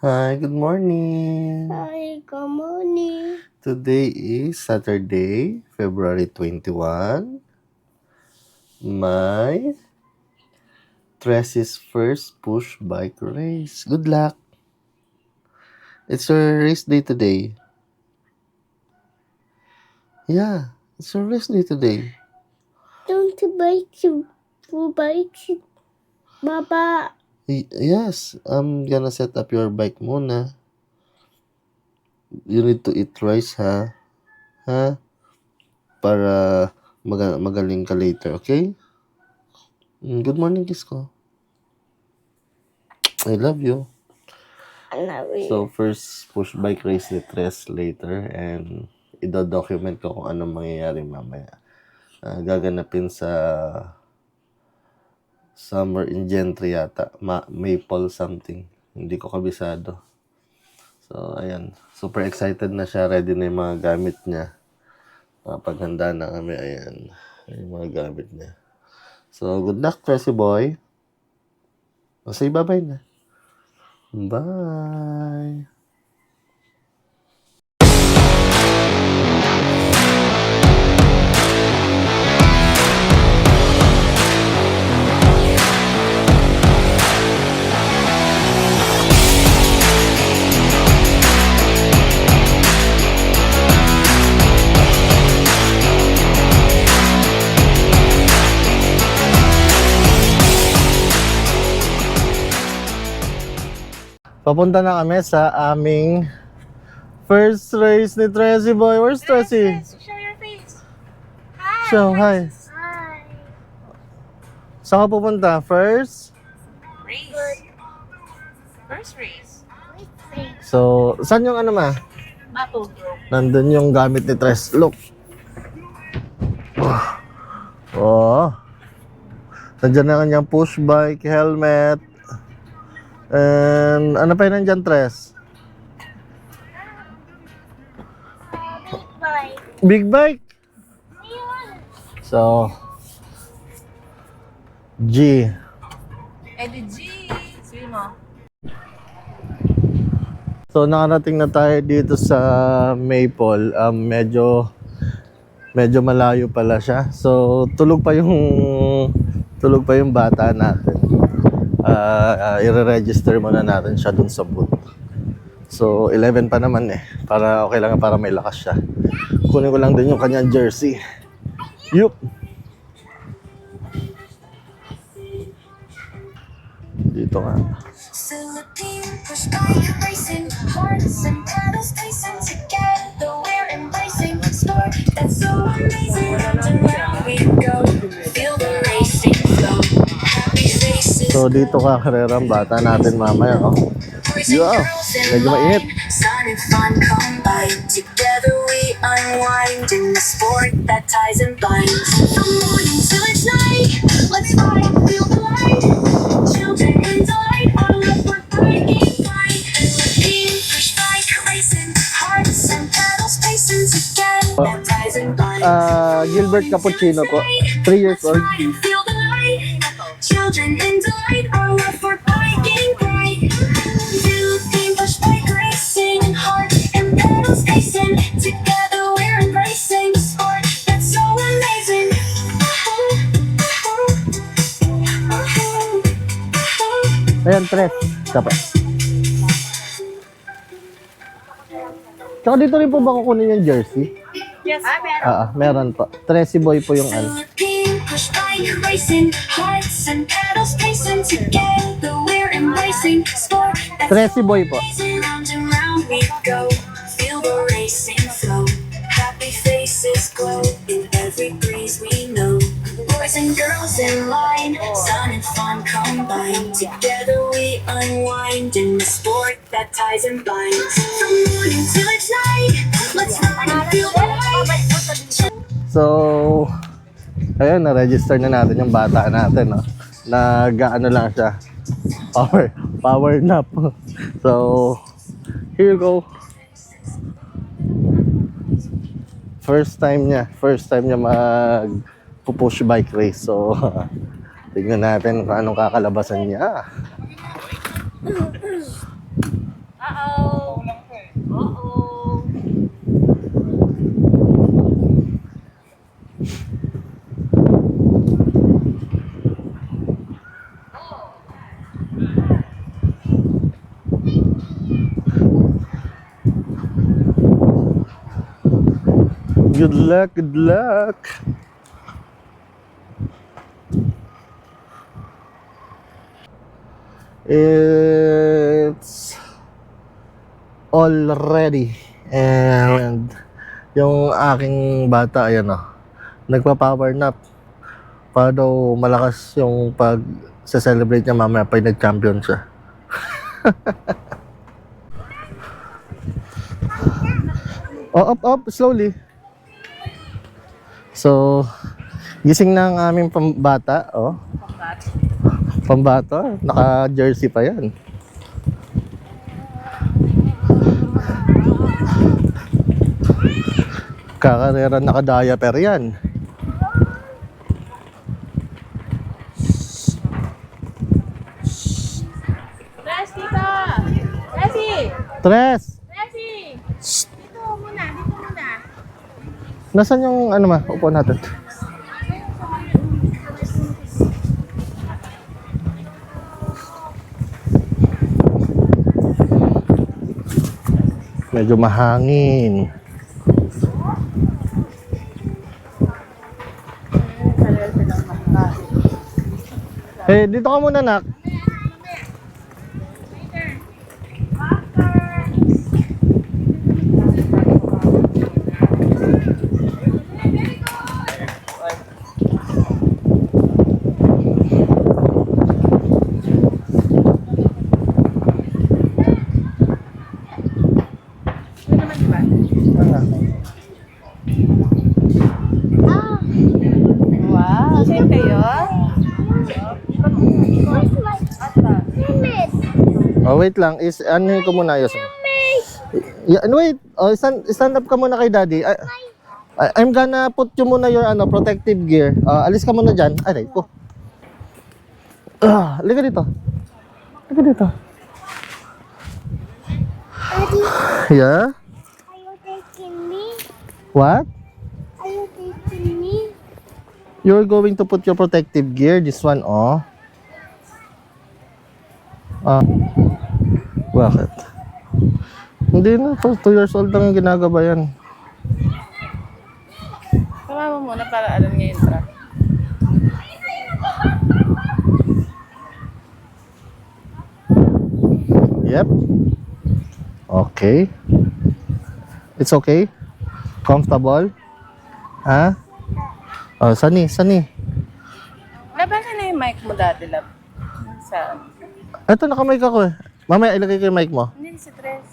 Hi, good morning. Hi, good morning. Today is Saturday, February 21. My Tress's first push bike race. Good luck. It's your race day today. Yeah, it's your race day today. Don't bike, Baba. Yes, I'm gonna set up your bike muna. You need to eat rice, ha? Ha? Para magaling ka later, okay? Good morning, kiss ko. I love you. I love you. So, first push bike race ni Tres later and i-document ko kung anong mangyayari mamaya. Gaganapin sa Summer in Gentry yata. Maple something. Hindi ko kabisado. So, ayan. Super excited na siya. Ready na yung mga gamit niya. Paghanda na kami. Ayan. Yung mga gamit niya. So, good luck, Tracy boy. Say bye-bye na. Bye. Papunta na kami sa aming first race ni Tracy boy. Where's Tracy? Show your face. Hi. Show, hi. Hi. Saan ka pupunta? First? Race. First race. So, saan yung ano ma? Mapo. Nandun yung gamit ni Tres. Look. Oh. Nandyan na kanyang push bike, helmet. And ano pa yun nandyan, Tres? Bye. Big bike. So, G. Eddie G. Sabi mo. So, nakarating na tayo dito sa Maple. Medyo malayo pala siya. So, tulog pa yung bata natin. I-register muna natin siya dun sa booth. So, 11 pa naman eh. Para okay lang, para may lakas siya. Kunin ko lang din yung kanyang jersey. Yup! Dito nga. Philippine push bike racing, hearts and pedals pacing together. We're embracing sport that's so amazing. Round and round we go, feel the racing flow. Happy faces. So, dito ka karerang bata natin mamaya, oh. Yeah, medyo mainit. Sun and fun combined. Together we unwind in the sport that ties and binds. From morning till it's night, let's ride, feel the light. Children in delight, our love for breaking bright. Philippine push bike racing, hearts and pedals pacing together that ties and binds. Gilbert Cappuccino po. 3 years old. Feel the light. Children in delight, our love for breaking bright. Philippine push bike racing, heart and pedals pacing. Together we're embracing sport that's so amazing. Ayan, Tres. Dapat. Tsaka dito rin po ba kukunin yung jersey? Yes. Meron po. Tracy boy po yung ano. Philippine push bike racing, hearts and pedals pacing. Together we're embracing sport that's Tracy boy po. amazing. Round and round we go, feel the racing flow. Happy faces glow in every breeze we know. Boys and girls in line, sun and fun combined. Together we unwind in the sport that ties and binds. From morning till it's night, let's ride and feel the light. So, ayun, na-register na natin yung bata natin, no? Nag-ano lang siya. Power nap. So, here you go. First time niya mag-push bike race. So, tignan natin kung anong kakalabasan niya. Uh-oh. Uh-oh. Good luck, good luck. It's all ready. And yung aking bata, ayan o, nagpa-power nap para daw malakas yung pag-celebrate niya mamaya pag nag-champion siya. Oh, up, slowly. So, gising na ang aming pambata, oh. Pambata, naka-jersey pa yan. Kakarera naka-diaper yan. Tres, tita! Tresi! Tres! Tresi! Dito muna, dito muna. Nasaan yung ano ma? Upuan natin. Medyo mahangin. Eh, dito ka muna, nak. Wow, same kayo? Helmet. Oh, wait lang. Ano ko muna ayos. Yeah, wait. Oh, stand up ka muna kay daddy. I'm gonna put you muna your protective gear. Alis ka muna dyan. Aray ko. Liga dito. Liga dito. Daddy, Yeah? are you taking me? What? Are you taking me? You're going to put your protective gear. This one, oh. Bakit? Hindi na. 2 years old lang yung ginagabayan. Tama mo muna para alam niya yung track. Yep. Okay. It's okay? Comfortable? Ha? Oh, sani. Labasan na yung mic mo dati, lab. Saan? Ito, nakamike ako eh. Mamaya ilagay ko yung mic mo. Hindi si Tres.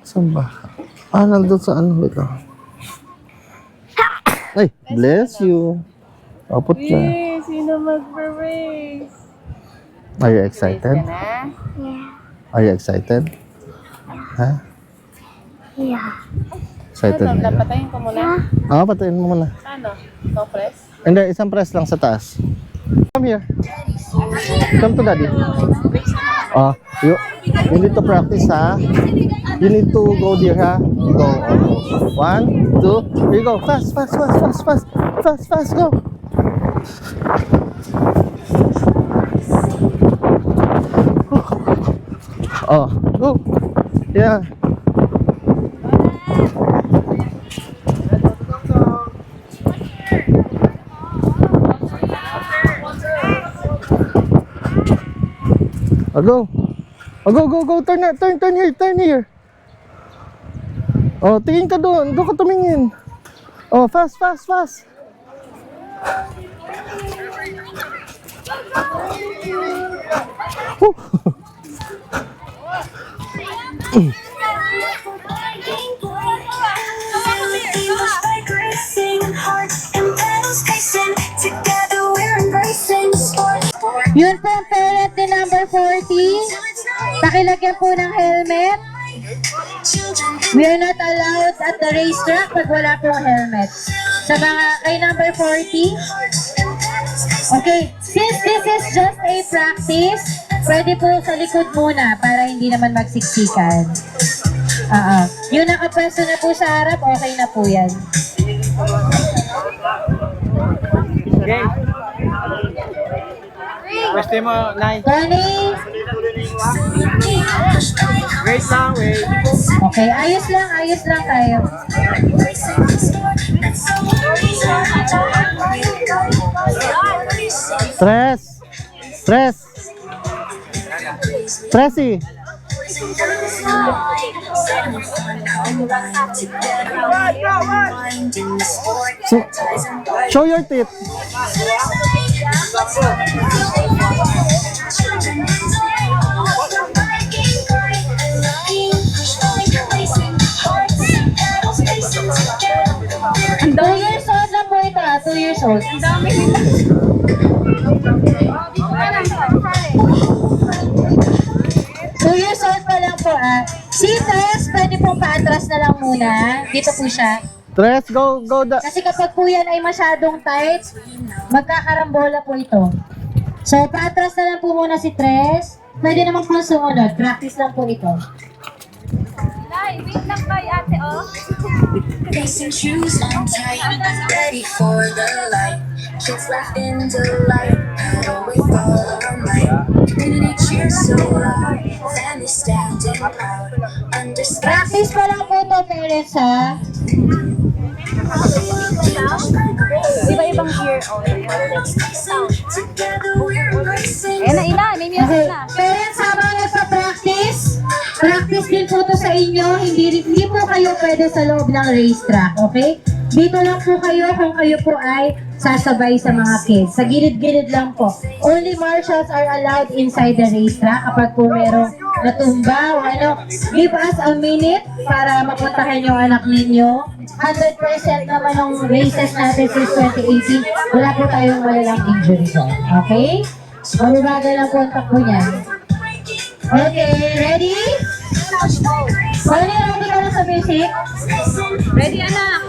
Saan ba? Nandun sa ano. Wait lang. Ay, bless you. Oh, put na. Yay! Sino mag-race? Are you Race excited? ka na? Yeah. Are you excited? Ha? Yeah. Excited Ano, na yun? patayin ko muna. Patayin mo muna. Paano? Ito, press? Hindi, isang press lang sa taas. Come here. Come to daddy. You need to practice, ha? You need to go there, ha? Go. 1, 2, here you go. Fast, go. Oh, go. Yeah. Go. Go. Turn here. Oh, tingin ka doon. Doon ka tumingin. Oh, fast. Woo. Bike racing, hearts and pedals pacing. Together we're embracing sport. Yun po ang parent ni number 40. Pakilagyan po ng helmet. We are not allowed at the racetrack pag wala pong helmet. Sa mga kay number 40. Okay, since this is just a practice, pwede po sa likod muna para hindi naman magsiksikan. Yung nakapwesto na po sa harap, okay na po yan. Okay. Pweste mo, Nay. Tony? Wait lang, wait. Okay, ayos lang tayo. Stress! Stress! Stressy! So, show your teeth. Two years old lang po ito, 2 years old. 2 years old pa lang po Si Tess, pwede pong paatras na lang muna. Dito po siya. Stress, go, go. Kasi kapag po yan ay masyadong tight, magkakarambola po ito. So, paatras na lang po muna si Tres. Pwede naman po sumunod. Practice lang po ito. Wait lang kay ate, oh. Facing shoes on tight, ready for the light. Kids laugh in delight, always follow night. Community cheers so loud, family standing proud. Understand. Practice pa lang po ito, parents, ha? Iba-ibang year, oh. Together we're embracing. Ayan na, ina. May music Okay. na. Parents, habang nagpa-practice, practice din po ito sa inyo. Hindi po kayo pwede sa loob ng racetrack, okay? Dito lang po kayo kung kayo po ay sasabay sa mga kids. Sa gilid-gilid lang po. Only marshals are allowed inside the racetrack kapag po merong natumba o ano. Give us a minute para mapuntahan yung anak ninyo. 100% naman ng races natin since 2018. Wala po tayong malalang injury doon. Okay? Mababagal lang po ang takbo niyan. Okay, ready? Kung ready ka na sa music? Ready, anak?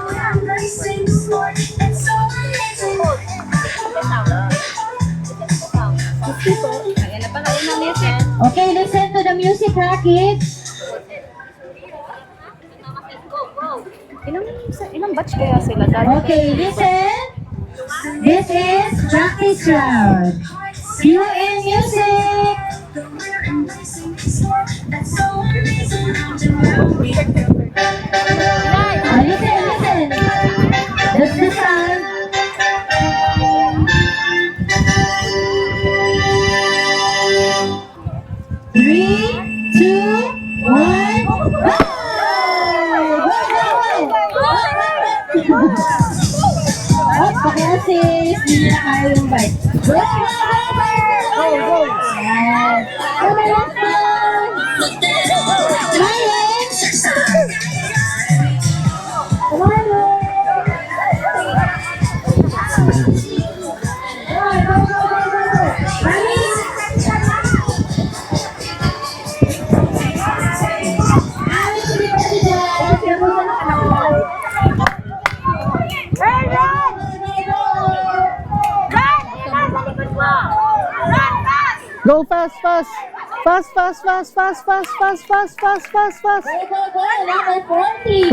Ayan na pala, unang music. Okay, listen to the music, ha, kids? Ilang batch kaya sila? Okay, listen. This is practice round. Cue in music. Listen. That's the sound. Three, two, one, go! Oh, paki-assist. Hindi na kaya yung bike. Go! Yes. Come on, last one. Ryan! Come on, Go fast, fast. Fast, fast, fast, fast, fast, fast, fast, fast, fast, fast. Go, number 40.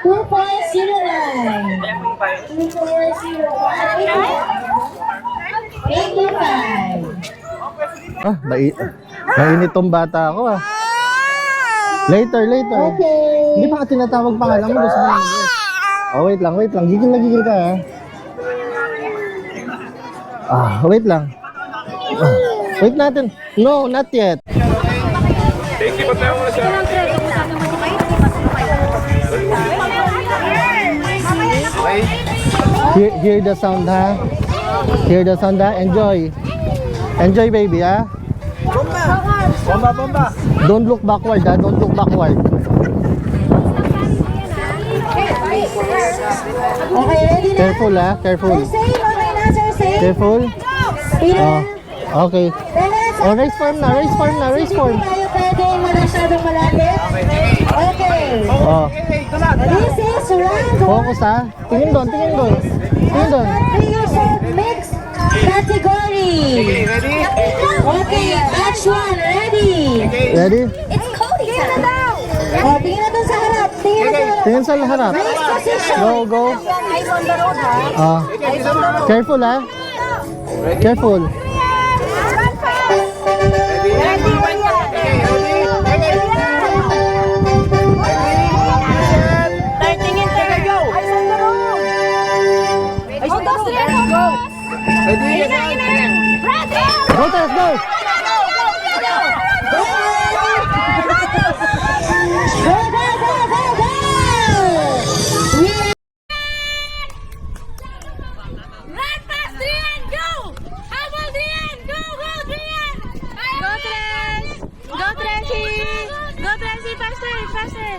2.09. 2.05. 85. Mainit tong bata ako Later. Okay. Hindi pa ka tinatawag pangalan mo. Gusto mo na mag-guess. Oh, wait lang. Gigil na gigil ka wait lang. Wait natin. No, not yet. Hear the sound, ha? Hear the sound, ha? Enjoy. Enjoy, baby, ha? Bomba. Don't look backward, ha? Don't look backward. Okay, ready na? Careful, ha? Careful. Sir, safe. Okay na, sir, safe. Careful. Peter. Okay. Oh, race form na. Tayo pwede masyadong malapit. Okay. Oh. This is round 1. Focus, ha? Tingin doon. 3 years old mix category. Ready? Okay, batch 1, ready. Ready? It's Cody time. O, tingin na dun sa harap. Tingin na sa harap. Tingin sa harap. Race position. Go, go. Eyes on the road, ha? Ah. Careful, ah. Careful. Run fast. Ready, one more. Starting in there. Go. Eyes on the road. Hold us, Rian. Go. Ready? Ready. Go, Tess, go. Go, go, go, go, go. We Run fast, Rian. Go. Habol, Rian. Go, go, Rian. Go, Tres. Go, Tressie. Go, Tressie. Faster, faster.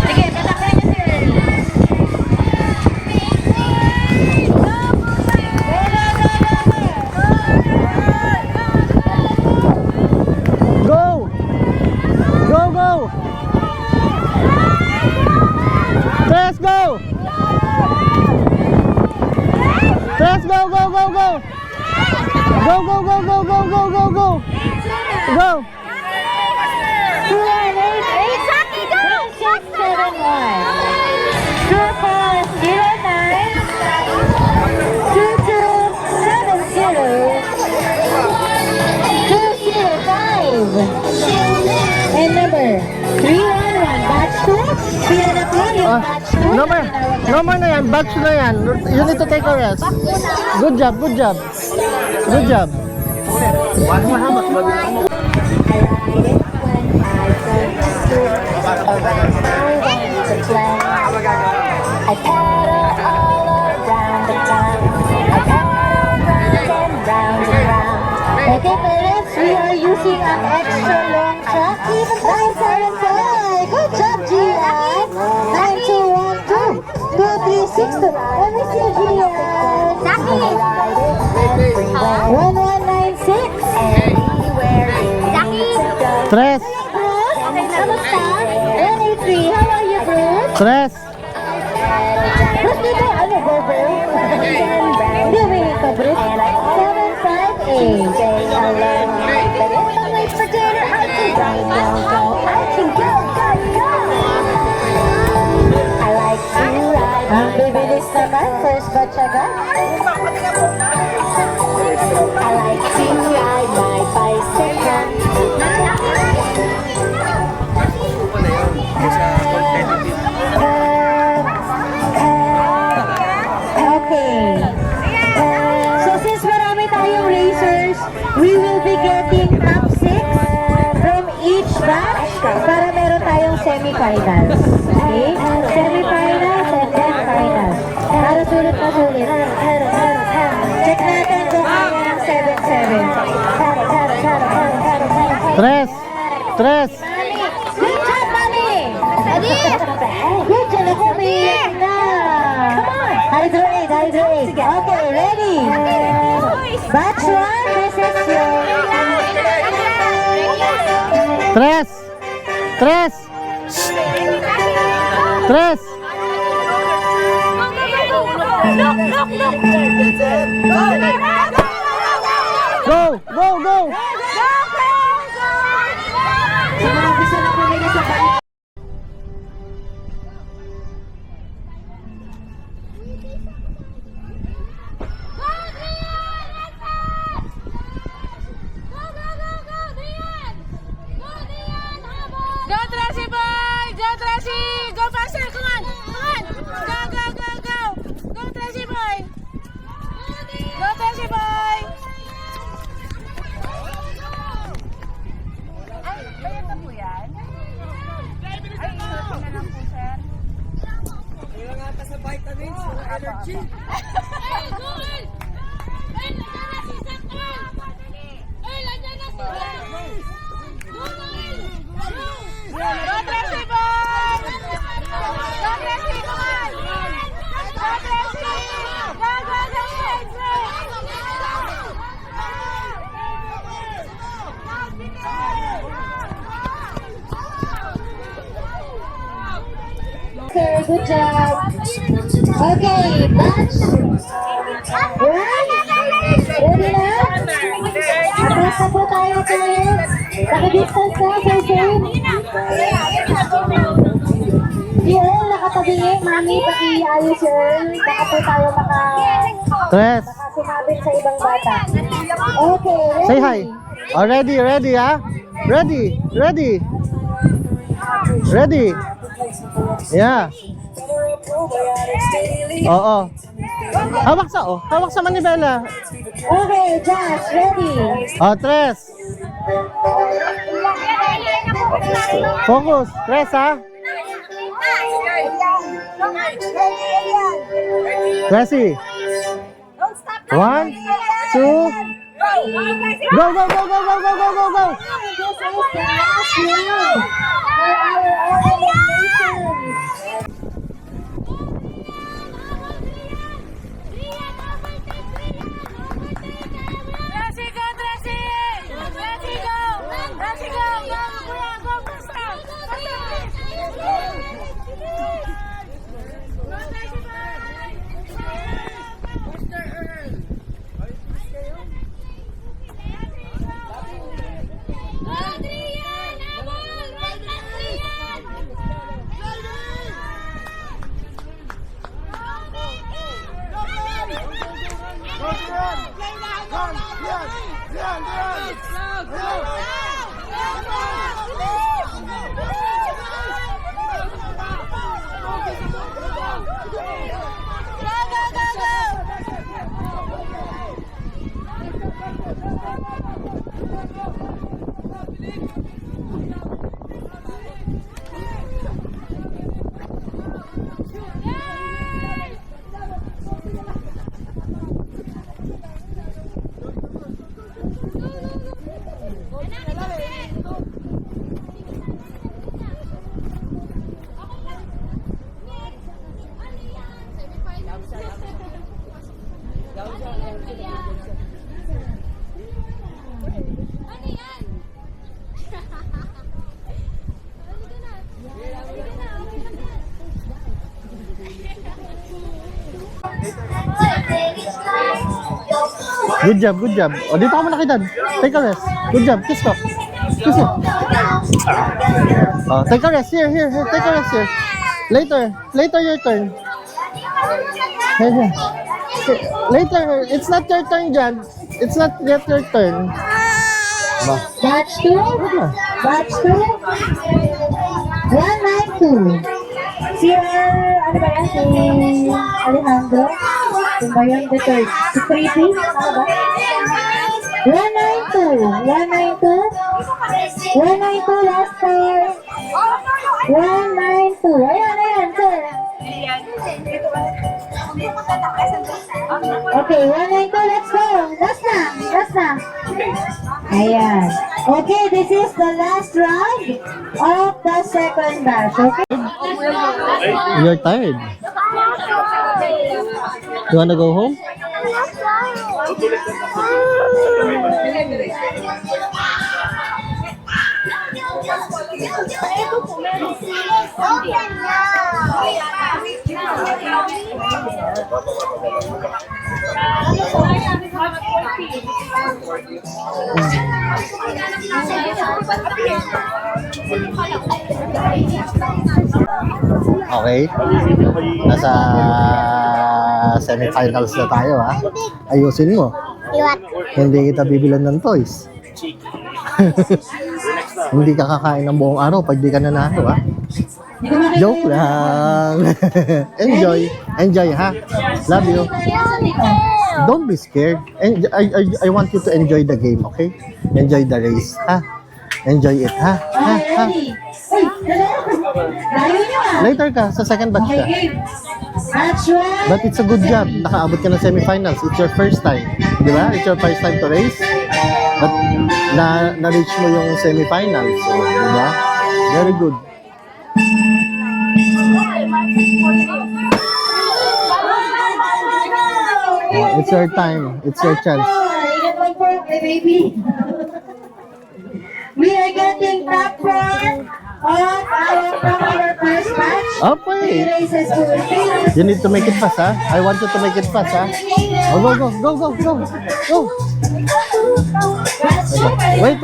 Sige, tatakbo niyo, sir. Go. Go, go. Tess, go. Tess, go, go, go, go. Go, go, go, go, go, go, go, go. Go. 2 and number 311 batch 2 Pila na po yung batch 2 No more na yan. Batch na yan. You need to take a rest. Good job, good job. Good job. I paddle all around the town. I paddle round and round and round. Okay, parents, we are using an extra long track. 975. Good job, Gian. 9212. 2362. Let me see, Gian. 1196. Tres. Bruce, kamusta? 183. How are you, Bruce? Tres. Bruce, dito, ano, go. Hindi, wait ka, Bruce. 758. Wait for dinner. I can go. I can go. I like to ride. Ang bibilis naman, first batch agad. I like to ride my bicycle. Okay. So since marami tayong racers, we will be getting top 6 from each batch para meron tayong semifinals. Okay? Semifinals and then finals. Para sulit na sulit. Check natin kung kaya ng 7-7. Tres. Tres. Good job, Mami! Good job, ako umiiyak na! Hydro 8. Okay, ready? Batch 1, this is your... Tres. Tres. Tres. Go. Go, go. Sa mga gusto na pumili sa batch. Go, Tracy boy! Go, Tracy! Go faster! Come on! Go! Go, Tracy boy! Go, Tracy boy! Ay, bayad na po yan? Ay, inutin na lang po, sir. Kailangan ata sa vitamins, energy. Hey, Google! Hey, nandiyan na si Sakal! Hey, nandiyan na si Sakal! Google! Go, Tracy boy! Go, Tracy, come on! Go, Tracy! Go, Tracy! Good job. Okay, batch. Right? Ready na? Atras na po tayo tayo. Naka-distance na, Sir Shane. Si Earl, nakatabingin. Mami, paki-ayos Earl. Baka po tayo Tres. sumabit sa ibang bata. Okay, ready? Say hi. Oh, ready, ready, ha? Ready, ready. Ready. Yeah. Oo. Hawak sa manibela. Okay, Josh, ready? Oh, tres. Focus. Tres, ha? Tracy. 1, 2. Go, go, go, go, go, go, go, go, go. This is the last round for our eliminations. Tracy, go, Tracy! Tracy, go! Tracy, go! Go, kuya, go, basta! Go, Tracy, Go, Adrian! Abol! Right, Adrian! Good job, good job. O, dito ka muna kay Dad. Take a rest. Good job. Kiss ko. Kiss it. Oh, take a rest. Here, here, here. Take a rest here. Later your turn. Here, here. Later, it's not your turn, Jan. It's not yet your turn. Ba? Batch 2. Batch 2. 192. Si ano ba yan? Si Alejandro? Kung ba yun? The third. Si Preeti? Ano ba? 192. 192. 192 last time. 192. Ayan, sir. Okay, 192, let's go. Last na. Ayan. Okay, this is the last round of the second batch. Okay? You're tired. You wanna go home? Okay. Nasa semifinals na tayo, ha? Ayusin mo. Hindi kita bibilan ng toys. Hindi ka kakain ng buong araw pag di ka nanalo, ha? Joke lang. Enjoy, ha? Love you. Don't be scared. I want you to enjoy the game, okay? Enjoy the race, ha? Enjoy it, ha? Okay, ready? Uy, layo nyo ah. Later ka, sa second batch ka. Okay, game. Batch 1. But it's a good job. Nakaabot ka ng semifinals. It's your first time. Di ba? It's your first time to race. But na-reach mo yung semifinals. So, di ba? Very good. Oh, it's your time. It's your chance. You get one point, my baby. We are getting top 4 from our first match. Okay. Races for You need to make it fast, ha? I want you to make it fast, ha? Oh, go, go, go, go, go. Go. Wait.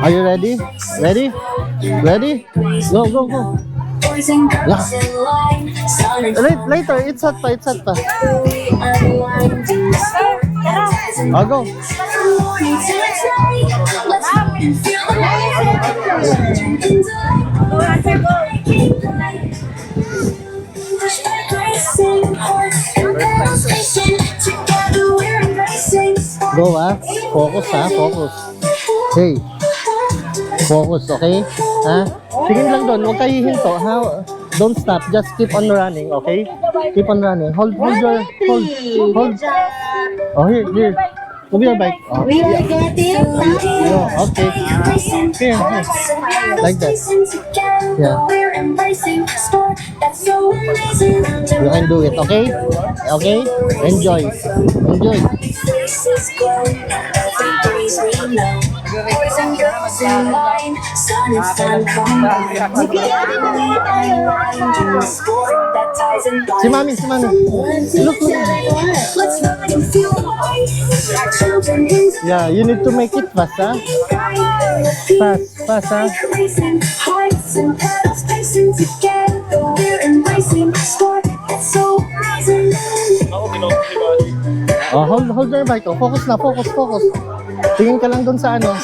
Are you ready? Ready? Ready? Go, go, go. Boys and girls in line, sun and Later, it's hot pa. we unwinding the sport that ties and Oh, go. from morning till it's night. Let's go and feel the night. Children can die. Keep the light. Pushback racing, horse and pedals racing. Together we're embracing sport. Go, ha? Focus, ha? Focus. Hey. Focus, okay? Ha? Sige lang doon, huwag kayo hihinto, ha? Don't stop, just keep on running, okay? Keep on running. Hold your, hold. Oh, here. Move your bike. Oh, We are getting oh, okay. Here. Like that. Yeah. We're embracing sport that's so amazing. You can do it, okay? Okay? Enjoy. Faces glow, every breeze we know. Boys and girls in line, sun and sun combine. Together we unwind in sport that ties and binds. Si Mami. Look. Let's ride and feel the light. Children in Yeah, you need to make it fast, ha? Fast, ha? racing, hearts and pedals pacing together. We're embracing sport that's so amazing. Oh, hold your bike. Oh, focus. Tingin ka lang doon sa ha?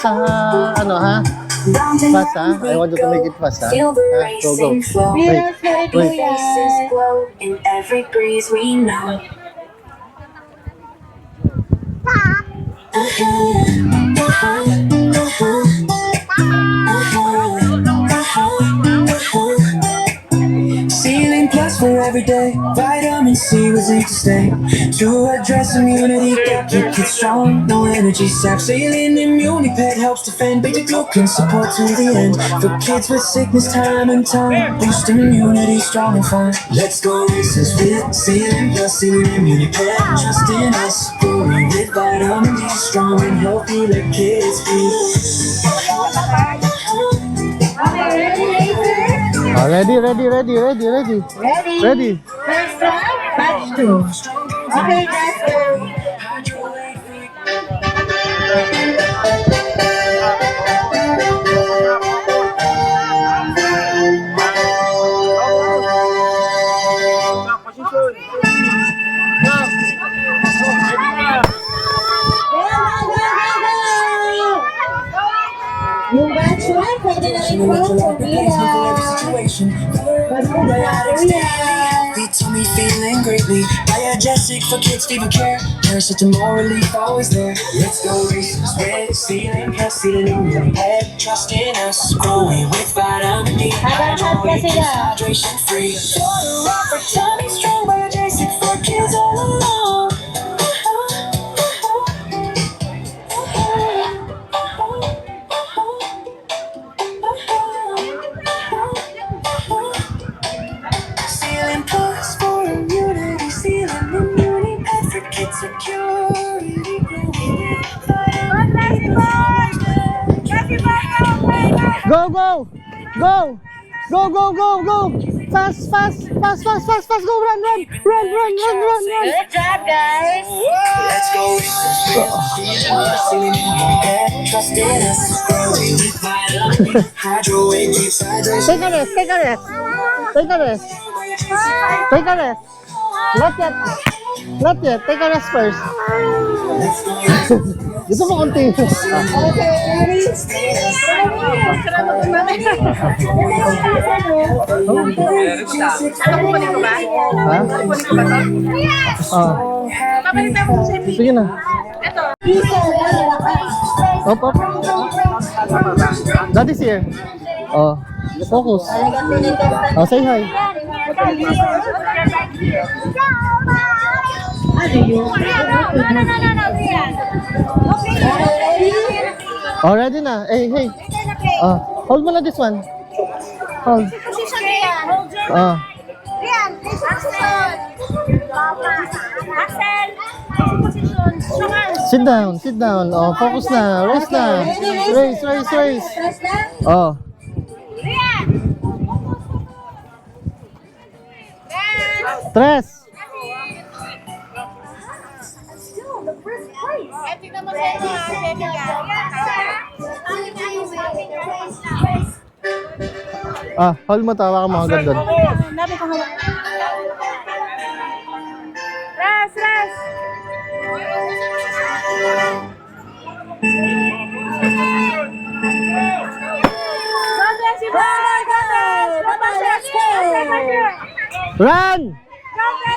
Round and Fast, ha? round we I want you to make it go. fast, ha? Feel the Ha? Go. racing flow. Wait. Faces glow in every breeze we know. Ceiling plus for every day. Vitamin C was here to stay. To address immunity gap, keep it strong. No energy sap. Saline Immuniped helps defend. Beta glucan support to the end. For kids with sickness, time and time. Boost immunity, strong and fine. Let's go races with Saline plus Saline Immuniped. Trust in us, growing with vitamin D, strong and healthy. Let kids be. Oh, ready. Ready? Ready. First round, match 2. Okay, let's go. Yung batch 1, pwede na rin po. Situation. Beats me feeling greatly. Diagesic for kids, fever care. Paracetamol relief, always there. Let's go races with Ceiling plus Ceiling Immuniped. Trust in us, growing with vitamin D. Hydration free. For tummy strong, Diagesic for kids all along. Ceiling plus for immunity, Ceiling Immuniped for kids security. Go. Fast. Go, run. Good job, guys. Let's go races with Ceiling Immuniped. Trust in us, growing with vitamin D. Hydrate keeps hydration. Take a rest. Not yet. Take a rest first. Gusto mo continuous? Kukunin ko ba? Ha? Kukunin ko ba to? Papalitan mo sa Sige na. Up. Daddy's here. Oh, focus. Oh, say hi. Oh, ready na. Hey. Hold mo na this one. Hold. Sit down, sit down. Oh, focus na. Race na. Race, race, race. Press na. Oh. Tres. Ah, hold mo, tawa ka mga gandun. Rest, rest. God bless you, boy. God bless. God bless you. Run!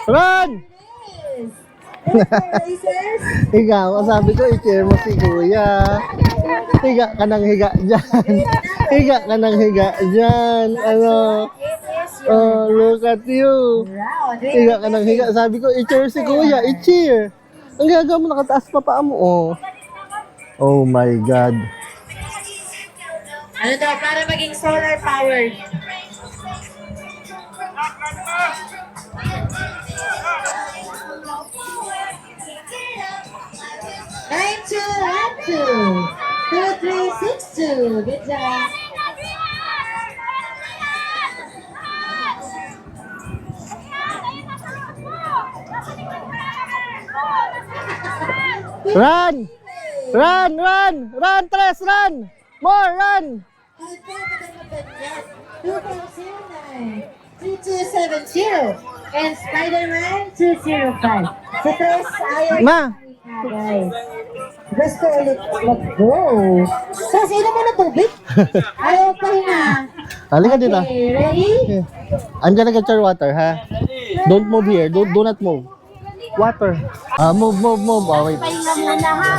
Run! Racers. Ikaw, sabi ko, i-cheer mo si Kuya. Higa ka ng higa dyan. Higa ka ng higa dyan. Ano? Oh, look at you. Round. Higa ka ng higa. Sabi ko, i-cheer si Kuya. I-cheer. Ang gagawin mo, nakataas pa paa mo. Oh. Oh my God. Ano daw, para maging solar powered. Nine, two, one, two. 2, 3, 6, 2. Good job. Run! Run! Run! Run, Tres! Run! More! Run! 209. 2270. And Spider-Man 205. So, Tres, ayaw. Ma! Guys. Gusto ulit mag-go. Tapos, inom mo na tubig. Ayaw pa na. Halika dito. Okay, ready? I'm gonna get your water, ha? Don't move here. Do not move. Water. Move, move, move. Oh, wait. Pahinga muna, ha?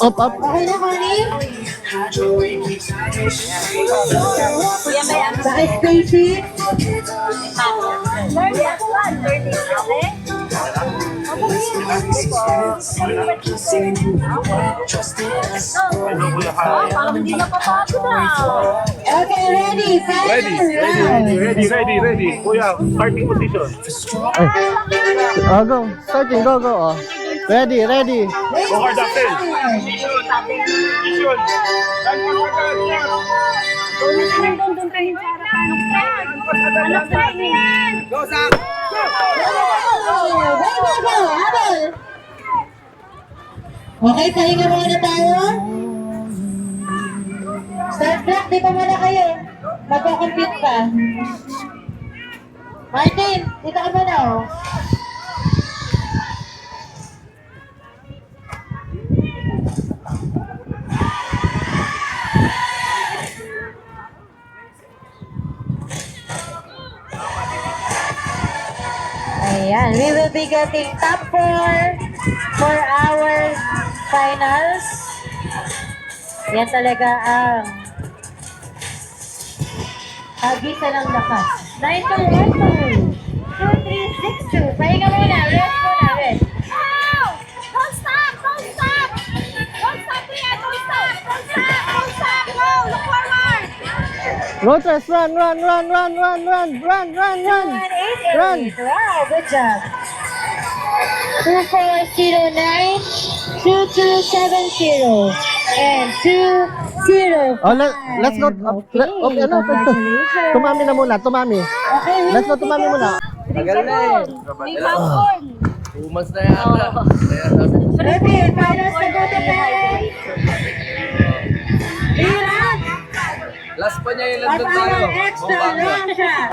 Up, up. Okay na, Connie? Bakit, Stacy? Learn that one. Learning, okay? Parang hindi na papagod ah. Okay, ready? Final round. Ready. Kuya, starting position. Oh, go. Starting. Go, go. Oh. Ready, ready. Go hard up then. Position. Doon training sa harapan. Anak training. Go, Zach! Go! Habol! Okay, pahinga muna tayo. Start clock, di pa muna kayo. Magko-compute pa. Martin, dito ka muna oh. Ayan, we will be getting top 4 for our finals. Yan talaga ang hagisan ng lakas. 9-2, 1-2, 2-3, 6-2. Pahinga muna, rest muna, rest. Don't stop! Don't stop! Don't stop, Priya! Don't stop! Don't stop! Don't stop! Go! Look forward! Go, Tres. Run, run, run, run, run, run, run, run, run. 1-8-8. Run. Wow, good job. 2409, 2270, and 205. Oh, let's go. Okay, ano? Congratulations. Tumami na muna, tumami. Okay, Let's go, tumami muna. Tagal na eh. May popcorn! 2 months na yata. Kaya sabi ko, ready, finals na go to play. Ilan? last pa niya yung London tayo. Patama extra Bongga. long shot.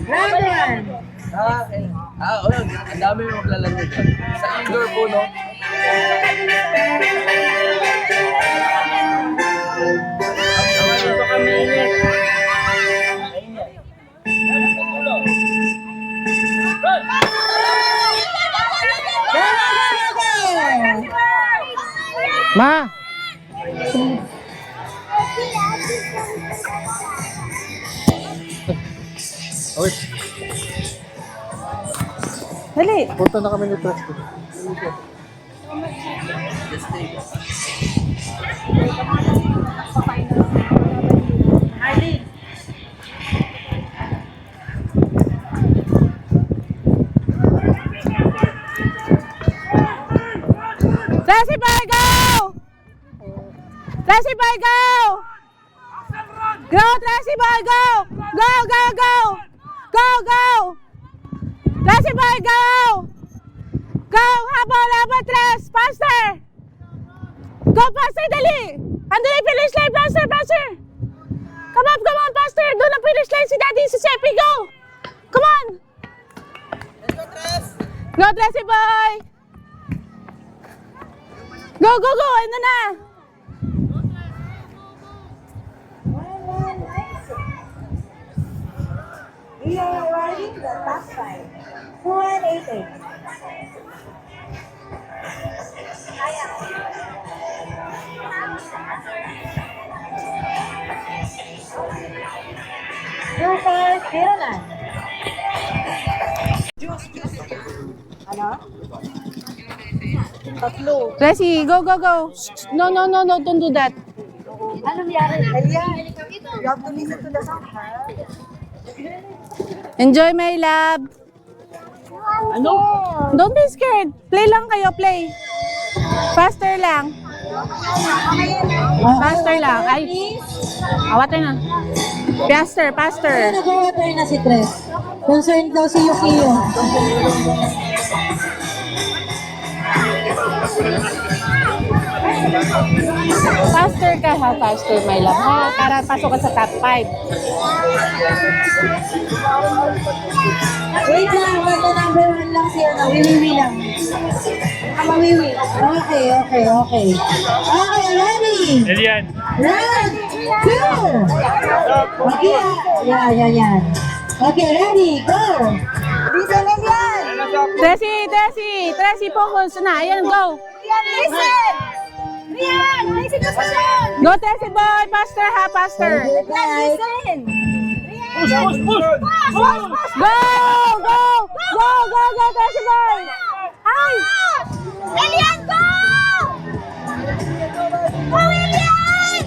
Round 1. Ang dami yung maglalaro dyan. Sa indoor po, no? Ma! Okay. Dali! Punta na kami ni Tres. Arlene. Tracy Boy, go! Tracy Boy, go! Go, Tracy Boy, go! Go, go, go! Go, go! Tracy Boy, go! Go! Habol, Tres! Faster! Go, faster, dali! Andun yung finish line, faster, faster! Come on, faster! Doon ang finish line si Daddy, si Sepi, go! Come on! Go, Tracy Boy! Go, go, go! Ano na? We are riding the top 5. 188. Super Kiranan. Tracy, go, go, go! No, no, no, no, don't do that. Anong yari? You have to listen to the song. Enjoy, my love. Ano? Don't be scared. Play lang kayo, play. Faster lang. Faster lang. Ay, awatay na. Faster, faster. Nag-water na si Tres. Concerned daw si Yukio. Faster ka ha, faster, my love. Ha, para pasok ka sa top 5. Wait lang, bago number 1 lang si ano, wiwiwi lang. Wiwiwi. Okay. Okay, ready? Elian. Run! Go! Okay, yan. Okay, ready, go! Listen, Elian! Tracy, focus na. Ayan, go. Listen! Rian! Listen to session! Go, Tracy boy. Faster ha, faster. Listen! Push! Go, Tracy boy. Ay! Elian, go! Go, Elian!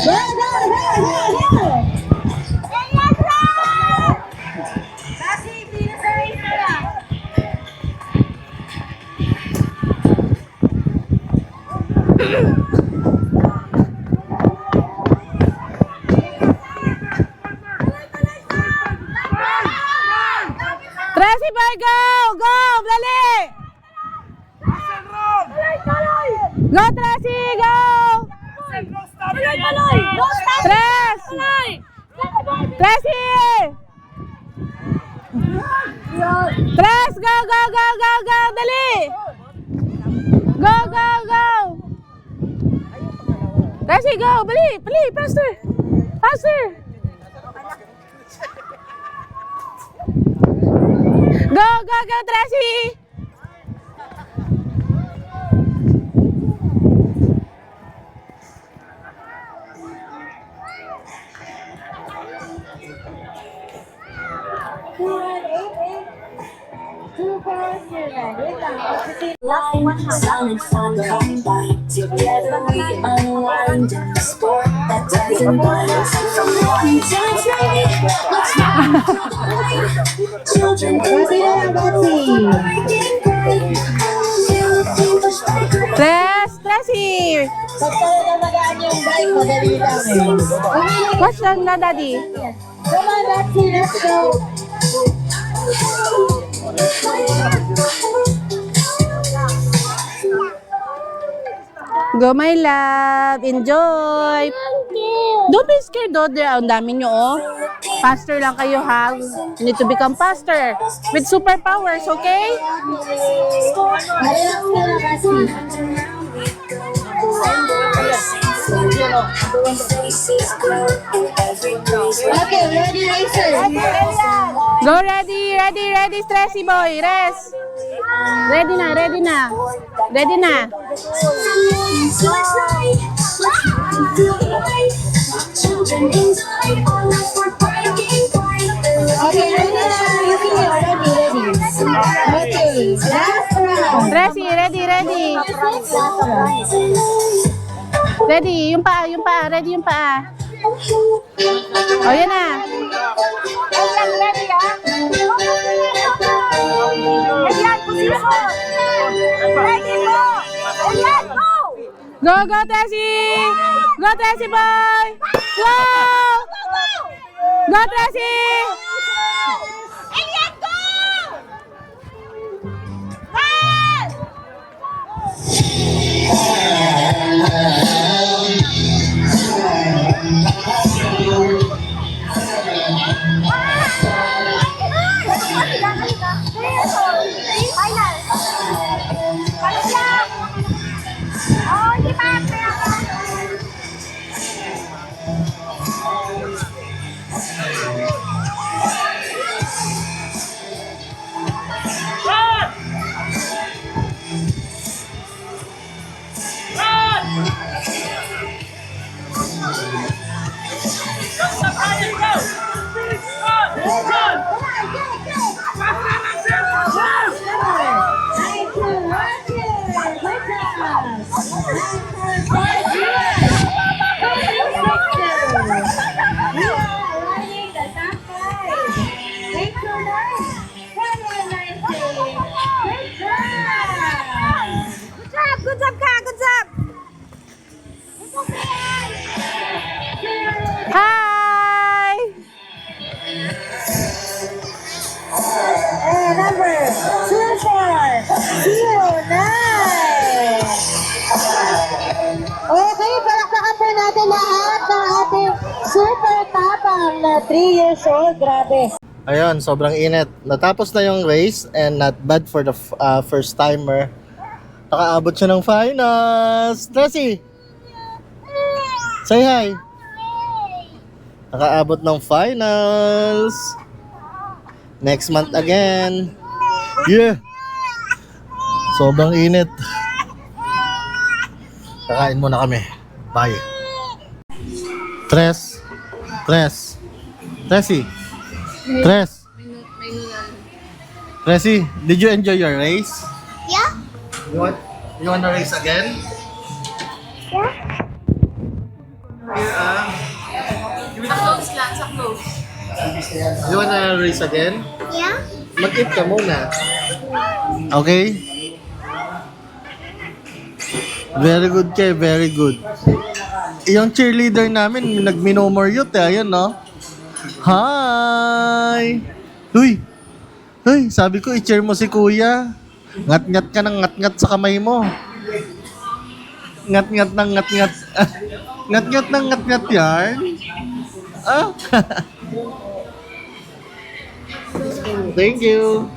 Go! Elian, run! Kasi, pinasarin na lang. Tracy boy, go! Go, dali! Go, Tracy, go! Tres! Tracy! Tres, go, dali! Go! Tracy, go, bali, faster! Go, Tracy! Sun and fun combined. Together we unwind in the sport that doesn't bind us. From morning till it's night, let's ride through the night. Children in the breaking bright. Tracy! Pag talaga magaan yung bike, madali lang eh. Watch lang na, Daddy. Come on, Betsy, let's go. Go, my love. Enjoy. Don't be scared, though. Ang dami nyo, oh. Faster lang kayo, ha? You need to become faster with superpowers, okay? Relax ka na kasi. Okay, ready, racer. Go, ready, Stressy boy. Rest. Ready na. Children enjoy all the sport breaking bright. Okay, ready na. Ready. Okay, last round. Stressy, ready. Ready, yung paa. Ready yung paa. O, yan na. Ready ka? Ayan, position. Go, go, Tessie! Go, Tessie boy! Go! Go, Tessie! Elian, go! Final. Balik lang. Oh, hindi pa. Good job, Ka. Good job. Hi! Number 2409. Okay, palakpakan po natin lahat ng ating super tapang na 3 years old. Grabe. Ayun, sobrang init. Natapos na yung race and not bad for the first timer. Nakaabot siya ng finals. Tracy! Say hi! Nakaabot ng finals. Next month again. Yeah! Sobrang init. Kakain muna kami. Bye. Tres. Tracy. Tracy, did you enjoy your race? Yeah? You want to race again? You want to race again? Yeah? Mag-eat ka muna. Okay? Very good kay, very good. Yung cheerleader namin, nag-minomor youth eh. Ayun, no? Hi! Uy! Uy, sabi ko, i-cheer mo si kuya. Ngat-ngat ka ng ngat-ngat sa kamay mo. Ngat-ngat ng ngat-ngat. Ngat-ngat ng ngat-ngat yarn. Ah? Thank you.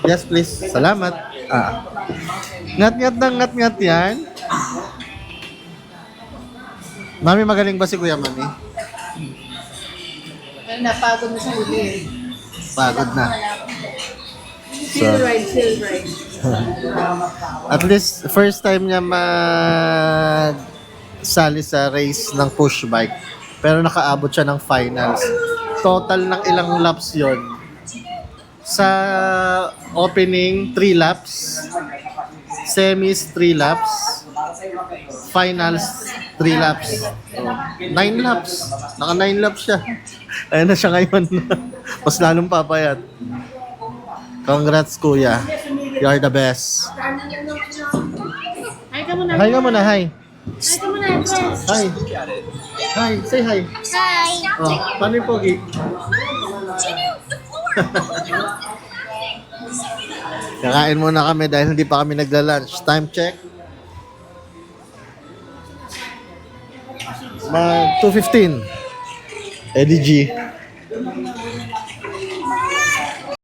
Yes, please. Salamat. Ngat-ngat ng ngat-ngat yan. Mami, magaling ba si Kuya Mami? Napagod na sa huli. Pagod na. Chill ride. At least, first time niya sali sa race ng push bike. Pero nakaabot siya ng finals. Total ng ilang laps yon. Sa opening, 3 laps. Semis, 3 laps. Finals, 3 laps. 9 laps. Naka 9 laps siya. Ayun na siya ngayon. Mas lalong papayat. Congrats, kuya. You are the best. Hi ka muna. Hi ka muna, hi. Hi ka muna, Andres. Hi. Hi, say hi. Hi. Oh, paano yung pogi? Kakain muna kami dahil hindi pa kami nagla-lunch. Time check. 2:15. Eddie G.